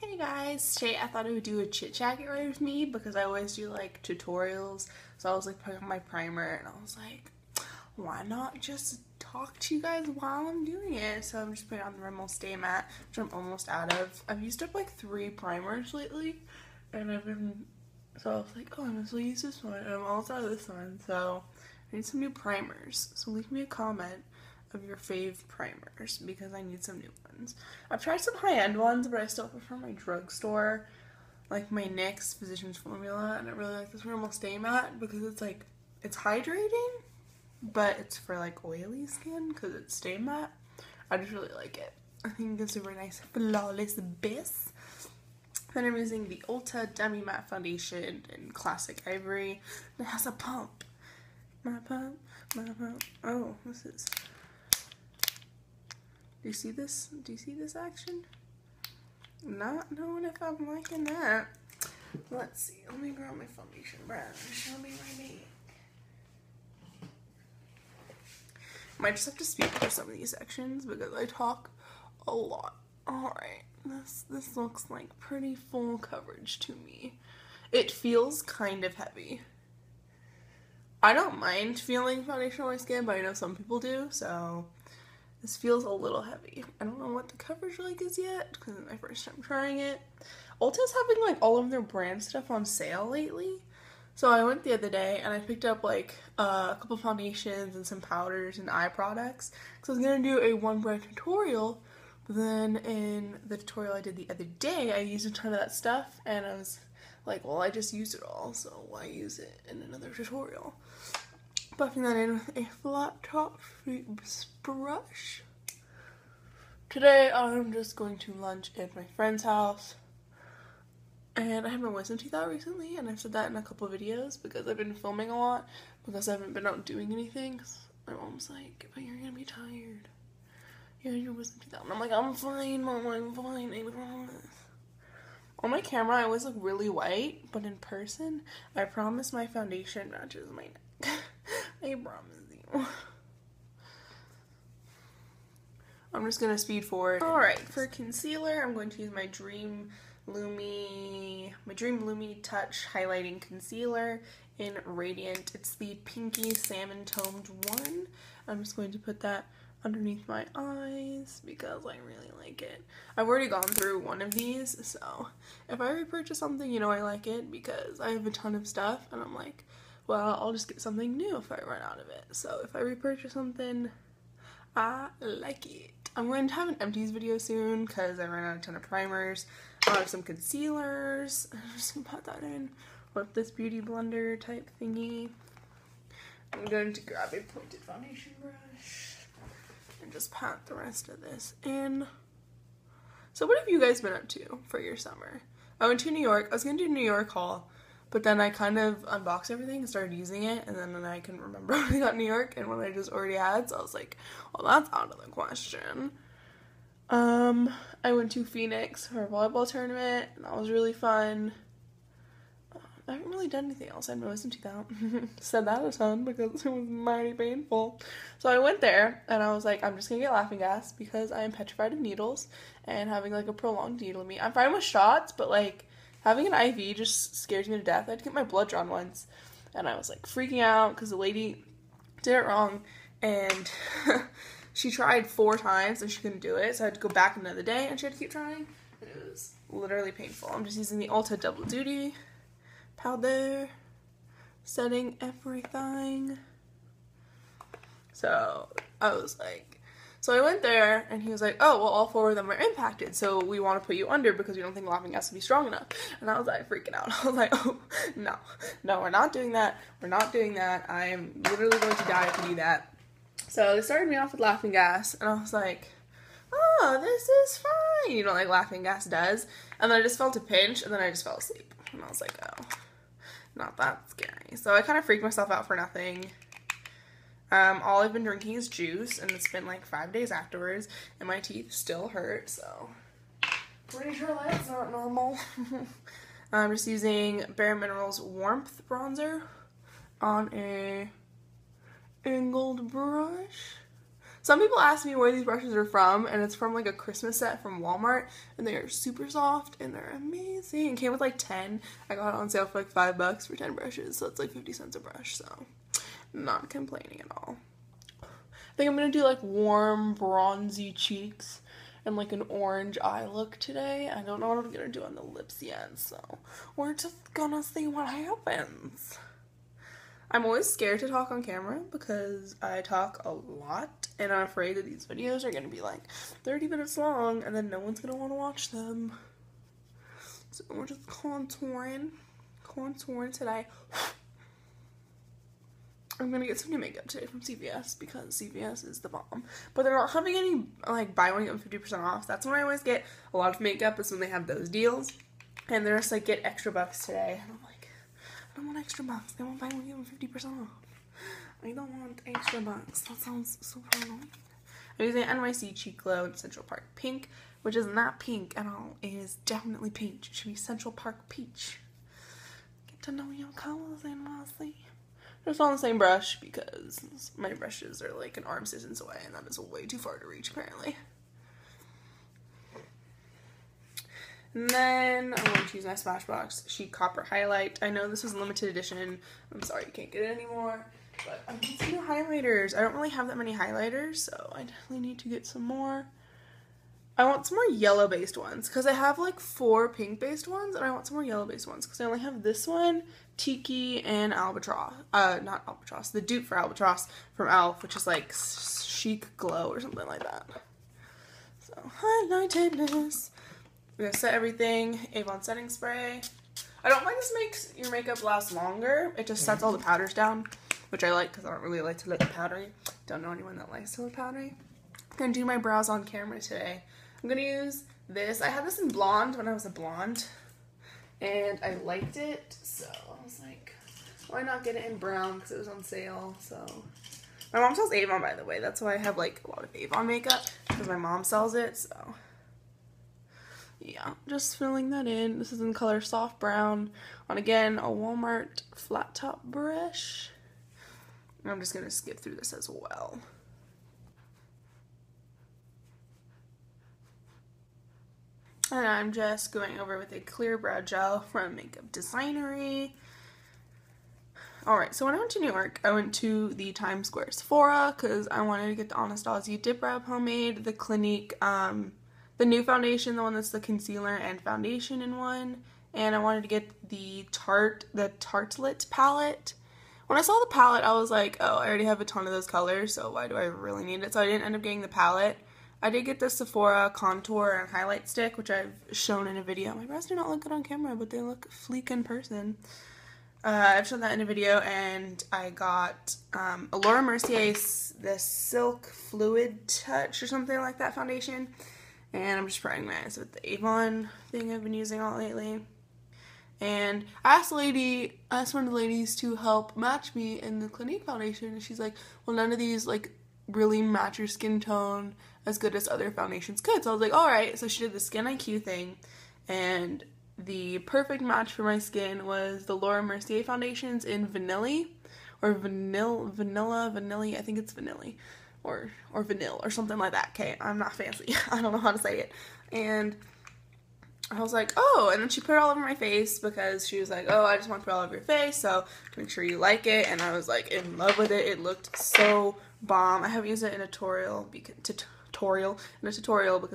Hey guys, today I thought I would do a chit chat get ready with me because I always do like tutorials. So I was like putting on my primer and I was like, why not just talk to you guys while I'm doing it? So I'm just putting on the Rimmel Stay Matte, which I'm almost out of. I've used up like 3 primers lately and so I was like, oh, I must use this one and I'm almost out of this one. So I need some new primers. So leave me a comment of your fave primers because I need some new ones. I've tried some high-end ones, but I still prefer my drugstore, like my NYX Physicians Formula, and I really like this Rimmel Stay Matte because it's like, it's hydrating, but it's for like oily skin because it's Stay Matte. I just really like it. I think it's a very nice flawless base. Then I'm using the Ulta Demi Matte Foundation in Classic Ivory. It has a pump. My pump, my pump. Oh, this is... Do you see this? Do you see this action? Not knowing if I'm liking that. Let's see. Let me grab my foundation brush. I'll be right back. Might just have to speak for some of these sections because I talk a lot. Alright. This looks like pretty full coverage to me. It feels kind of heavy. I don't mind feeling foundation on my skin, but I know some people do, so... This feels a little heavy. I don't know what the coverage like is yet because it's my first time trying it. Ulta's having like all of their brand stuff on sale lately. So I went the other day and I picked up like a couple foundations and some powders and eye products. So I was going to do a one brand tutorial, but then in the tutorial I did the other day, I used a ton of that stuff and I was like, well, I just used it all, so why use it in another tutorial? Buffing that in with a flat top brush. Today I'm just going to lunch at my friend's house. And I had my wisdom teeth out recently, and I've said that in a couple of videos because I've been filming a lot because I haven't been out doing anything. My mom's like, but you're gonna be tired. You had your wisdom teeth out. And I'm like, I'm fine, Mom, I'm fine, I promise. On my camera I always look really white, but in person, I promise my foundation matches my neck. I promise you. I'm just gonna speed forward. Alright, for concealer, I'm going to use my Dream Lumi Touch Highlighting Concealer in Radiant. It's the pinky salmon toned one. I'm just going to put that underneath my eyes because I really like it. I've already gone through one of these, so if I repurchase something, you know I like it because I have a ton of stuff and I'm like, well, I'll just get something new if I run out of it. So if I repurchase something, I like it. I'm going to have an empties video soon because I ran out a ton of primers. I'll have some concealers. I'm just going to put that in with this beauty blender type thingy. I'm going to grab a pointed foundation brush and just pat the rest of this in. So what have you guys been up to for your summer? I went to New York. I was going to do New York haul. But then I kind of unboxed everything and started using it, and then I couldn't remember when I got New York and what I just already had, so I was like, well, that's out of the question. I went to Phoenix for a volleyball tournament, and that was really fun. I haven't really done anything else. I had my wisdom teeth out. Said that a ton because it was mighty painful. So I went there, and I was like, I'm just gonna get laughing gas because I am petrified of needles, and having like a prolonged needle in me. I'm fine with shots, but like, having an IV just scares me to death. I had to get my blood drawn once, and I was like freaking out because the lady did it wrong, and she tried 4 times and she couldn't do it, so I had to go back another day and she had to keep trying, and it was literally painful. I'm just using the Ulta Double Duty powder, setting everything. So I was like, so I went there, and he was like, oh, well, all 4 of them are impacted, so we want to put you under because we don't think laughing gas will be strong enough. And I was like, freaking out. I was like, oh, no, we're not doing that. We're not doing that. I am literally going to die if we do that. So they started me off with laughing gas, and I was like, oh, this is fine. You know, like laughing gas does. And then I just felt a pinch, and then I just fell asleep. And I was like, oh, not that scary. So I kind of freaked myself out for nothing. All I've been drinking is juice, and it's been like 5 days afterwards, and my teeth still hurt, so pretty sure that's not normal. I'm just using Bare Minerals Warmth Bronzer on a angled brush. Some people ask me where these brushes are from, and it's from like a Christmas set from Walmart, and they are super soft and they're amazing. It came with like 10. I got it on sale for like $5 for 10 brushes, so it's like 50 cents a brush, so not complaining at all. I think I'm gonna do like warm bronzy cheeks and like an orange eye look today. I don't know what I'm gonna do on the lips yet, so we're just gonna see what happens. I'm always scared to talk on camera because I talk a lot and I'm afraid that these videos are going to be like 30 minutes long and then no one's going to want to watch them. So we're just contouring today. I'm going to get some new makeup today from CVS because CVS is the bomb. But they're not having any like buy one get 50% off. That's when I always get a lot of makeup, is when they have those deals. And they're just like, get extra bucks today. And I'm like, I don't want extra bucks. They won't buy one, give them 50% off. I don't want extra bucks. That sounds super annoying. I'm using NYC Cheek Glow in Central Park Pink, which is not pink at all. It is definitely peach. It should be Central Park Peach. Get to know your colors, NYC. Just on the same brush because my brushes are like an arm's distance away, and that is way too far to reach apparently. And then I'm going to use my Smashbox Chic Copper Highlight. I know this was limited edition. I'm sorry you can't get it anymore. But I need some new highlighters. I don't really have that many highlighters, so I definitely need to get some more. I want some more yellow-based ones because I have like 4 pink-based ones, and I want some more yellow-based ones because I only have this one, Tiki, and Albatross. Not Albatross. The dupe for Albatross from e.l.f., which is like Chic Glow or something like that. So, highlightedness. I'm going to set everything, Avon setting spray. I don't find this makes your makeup last longer. It just sets all the powders down, which I like because I don't really like to look powdery. Don't know anyone that likes to look powdery. I'm going to do my brows on camera today. I'm going to use this. I had this in blonde when I was a blonde, and I liked it, so I was like, why not get it in brown because it was on sale, so. My mom sells Avon, by the way. That's why I have like a lot of Avon makeup, because my mom sells it, so. Yeah, just filling that in. This is in color soft brown on, again, a Walmart flat top brush. And I'm just going to skip through this as well. And I'm just going over with a clear brow gel from Makeup Designery. Alright, so when I went to New York, I went to the Times Square Sephora because I wanted to get the Anastasia Dip Brow Pomade, the Clinique, the new foundation, the one that's the concealer and foundation in one, and I wanted to get the Tartelette palette. When I saw the palette, I was like, oh, I already have a ton of those colors, so why do I really need it? So I didn't end up getting the palette. I did get the Sephora contour and highlight stick, which I've shown in a video. My brows do not look good on camera, but they look fleek in person. I've shown that in a video, and I got a Laura Mercier, the Silk Fluid Touch or something like that foundation. And I'm just spraying my eyes with the Avon thing I've been using all lately. And I asked one of the ladies to help match me in the Clinique foundation. And she's like, well, none of these like really match your skin tone as good as other foundations could. So I was like, alright. So she did the Skin IQ thing. And the perfect match for my skin was the Laura Mercier foundations in Vanilla. Or Vanilla, I think it's Vanilla. Or vanilla or something like that. Okay, I'm not fancy. I don't know how to say it. And I was like, oh, and then she put it all over my face because she was like, oh, I just want to put it all over your face, so make sure you like it. And I was like in love with it. It looked so bomb. I haven't used it in a tutorial because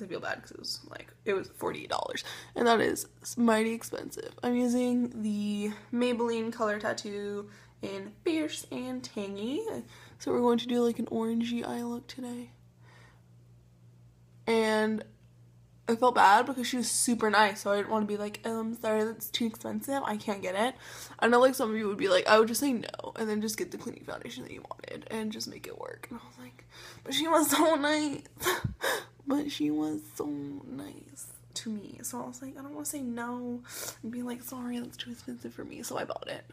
I feel bad because it was $48, and that is mighty expensive. I'm using the Maybelline Color Tattoo in Fierce and Tangy. So we're going to do like an orangey eye look today. And I felt bad because she was super nice, so I didn't want to be like, I'm sorry, that's too expensive, I can't get it. I know like some of you would be like, I would just say no, and then just get the Clinique foundation that you wanted, and just make it work. And I was like, but she was so nice. But she was so nice to me. So I was like, I don't want to say no and be like, sorry, that's too expensive for me, so I bought it.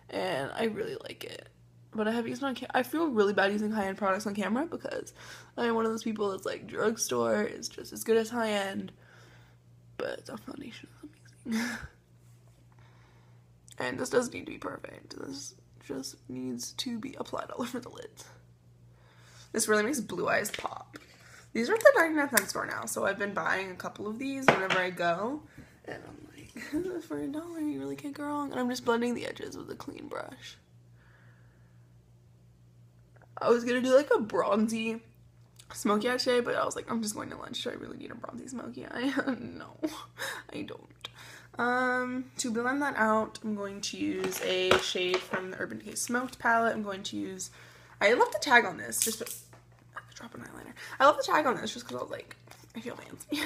And I really like it. But I have used it on camera. I feel really bad using high-end products on camera because I'm one of those people that's like, drugstore is just as good as high-end, but the foundation is amazing. And this doesn't need to be perfect. This just needs to be applied all over the lids. This really makes blue eyes pop. These are at the 99-cent store now, so I've been buying a couple of these whenever I go. And I'm like, for $1, you really can't go wrong. And I'm just blending the edges with a clean brush. I was gonna do like a bronzy smoky eye today, but I was like, I'm just going to lunch. Do I really need a bronzy smoky eye? No, I don't. To blend that out, I'm going to use a shade from the Urban Decay Smoked palette. I'm going to use, I left the tag on this, just drop an eyeliner. I left the tag on this just because I was like, I feel fancy.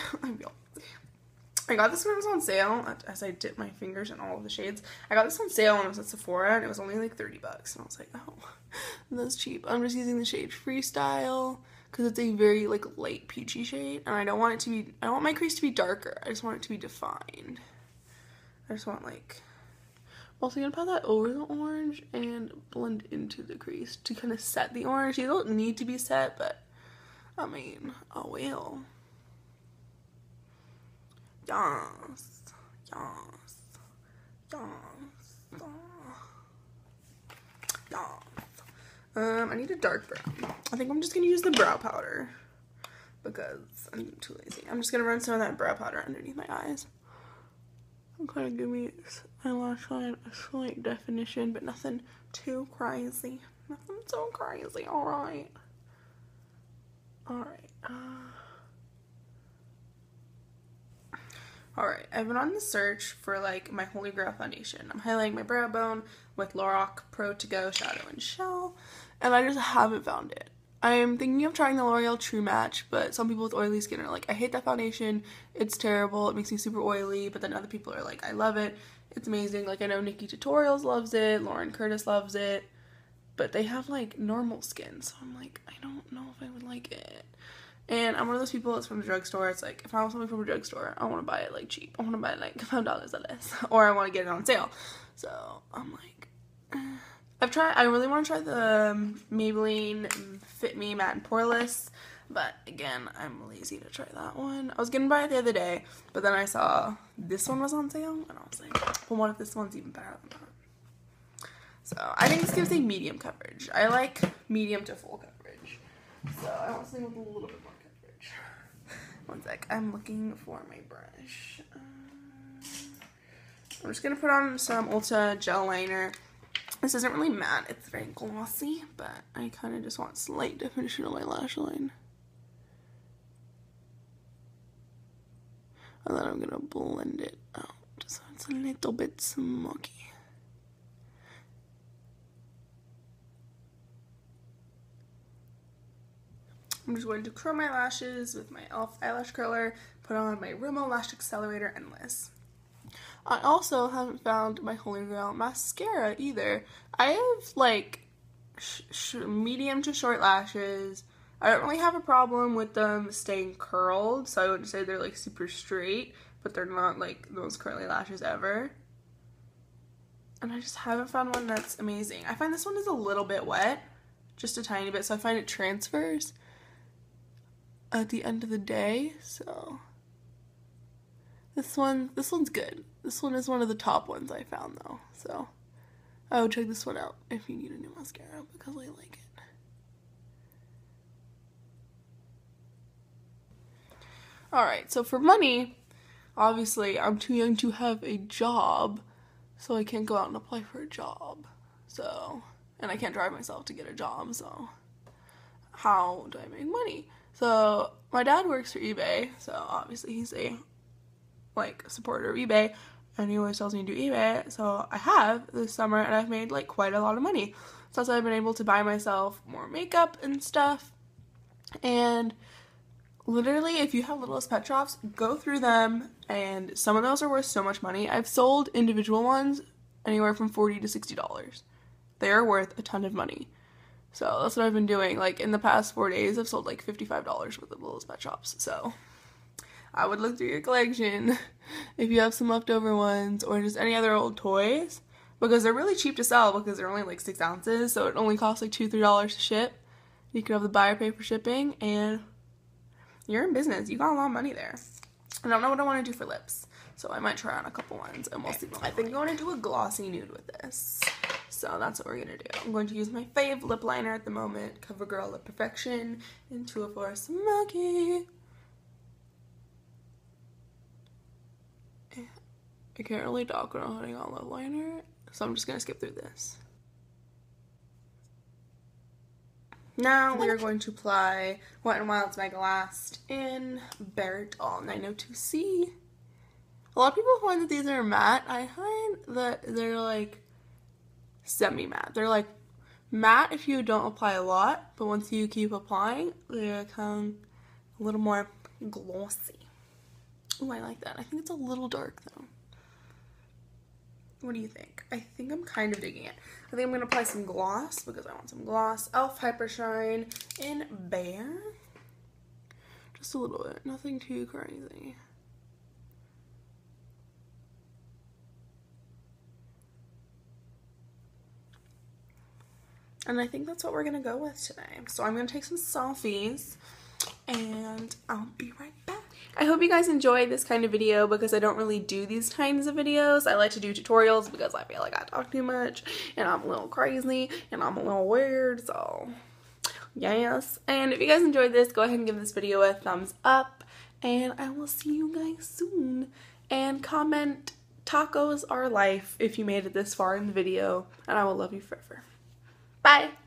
I got this when it was on sale, as I dipped my fingers in all of the shades. I got this on sale when I was at Sephora, and it was only like $30, and I was like, oh, that's cheap. I'm just using the shade Freestyle, because it's a very, like, light peachy shade, and I don't want it to be, I don't want my crease to be darker. I just want it to be defined. I just want, like, I'm also going to put that over the orange and blend into the crease to kind of set the orange. You don't need to be set, but, I mean, I will. Yes. Yes. Yes. Yes. I need a dark brown. I think I'm just going to use the brow powder because I'm too lazy. I'm just going to run some of that brow powder underneath my eyes. I'm kind of giving my lash line a slight definition, but nothing too crazy. Nothing so crazy. Alright. Alright. Alright, I've been on the search for, like, my Holy Grail foundation. I'm highlighting my brow bone with Lorac Pro To Go Shadow and Shell, and I just haven't found it. I'm thinking of trying the L'Oreal True Match, but some people with oily skin are like, I hate that foundation, it's terrible, it makes me super oily, but then other people are like, I love it, it's amazing. Like, I know Nikki Tutorials loves it, Lauren Curtis loves it, but they have, like, normal skin, so I'm like, I don't know if I would like it. And I'm one of those people that's from the drugstore. It's like, if I want something from a drugstore, I want to buy it, like, cheap. I want to buy it, like, $5 or less. Or I want to get it on sale. So, I'm like, I really want to try the Maybelline Fit Me Matte and Poreless. But, again, I'm lazy to try that one. I was going to buy it the other day, but then I saw this one was on sale. And I was like, well, what if this one's even better than that? So, I think this gives a medium coverage. I like medium to full coverage. So, I want something with a little bit more coverage. One sec. I'm looking for my brush. I'm just going to put on some Ulta gel liner. This isn't really matte. It's very glossy, but I kind of just want slight definition on my lash line. And then I'm going to blend it out so it's a little bit smoky. I'm just going to curl my lashes with my e.l.f. eyelash curler, put on my Rimmel Lash Accelerator Endless. I also haven't found my Holy Grail mascara either. I have, like, medium to short lashes. I don't really have a problem with them staying curled, so I wouldn't say they're, like, super straight, but they're not, like, the most curly lashes ever. And I just haven't found one that's amazing. I find this one is a little bit wet, just a tiny bit, so I find it transfers at the end of the day, so this one's good. This one is one of the top ones I found, though, so I would check this one out if you need a new mascara because I like it. Alright, so for money, obviously I'm too young to have a job, so I can't go out and apply for a job, so, and I can't drive myself to get a job, so how do I make money? So, my dad works for eBay, so obviously he's a, like, supporter of eBay, and he always tells me to do eBay, so I have this summer, and I've made, like, quite a lot of money. So that's why I've been able to buy myself more makeup and stuff, and literally, if you have Littlest Pet Shops, go through them, and some of those are worth so much money. I've sold individual ones anywhere from $40 to $60. They are worth a ton of money. So that's what I've been doing. Like, in the past 4 days, I've sold like $55 worth of Littlest Pet Shops. So I would look through your collection if you have some leftover ones or just any other old toys, because they're really cheap to sell because they're only like 6 ounces. So it only costs like $2 to $3 to ship. You could have the buyer pay for shipping and you're in business. You got a lot of money there. I don't know what I want to do for lips, so I might try on a couple ones and we'll see. I think I want to do a glossy nude with this. So that's what we're gonna do. I'm going to use my fave lip liner at the moment, CoverGirl Lip Perfection in 204 Smoky. I can't really talk when I'm putting on lip liner, so I'm just gonna skip through this. Now we are going to apply Wet n Wild's Mega Last in Barrett All 902C. A lot of people find that these are matte. I find that they're like semi-matte. They're like matte if you don't apply a lot, but once you keep applying, they become a little more glossy. Oh, I like that. I think it's a little dark though. What do you think? I think I'm kind of digging it. I think I'm going to apply some gloss because I want some gloss. e.l.f. Hyper Shine in Bare. Just a little bit. Nothing too crazy. And I think that's what we're going to go with today. So I'm going to take some selfies and I'll be right back. I hope you guys enjoyed this kind of video because I don't really do these kinds of videos. I like to do tutorials because I feel like I talk too much and I'm a little crazy and I'm a little weird, so yes. And if you guys enjoyed this, go ahead and give this video a thumbs up and I will see you guys soon. And comment tacos are life if you made it this far in the video and I will love you forever. Bye!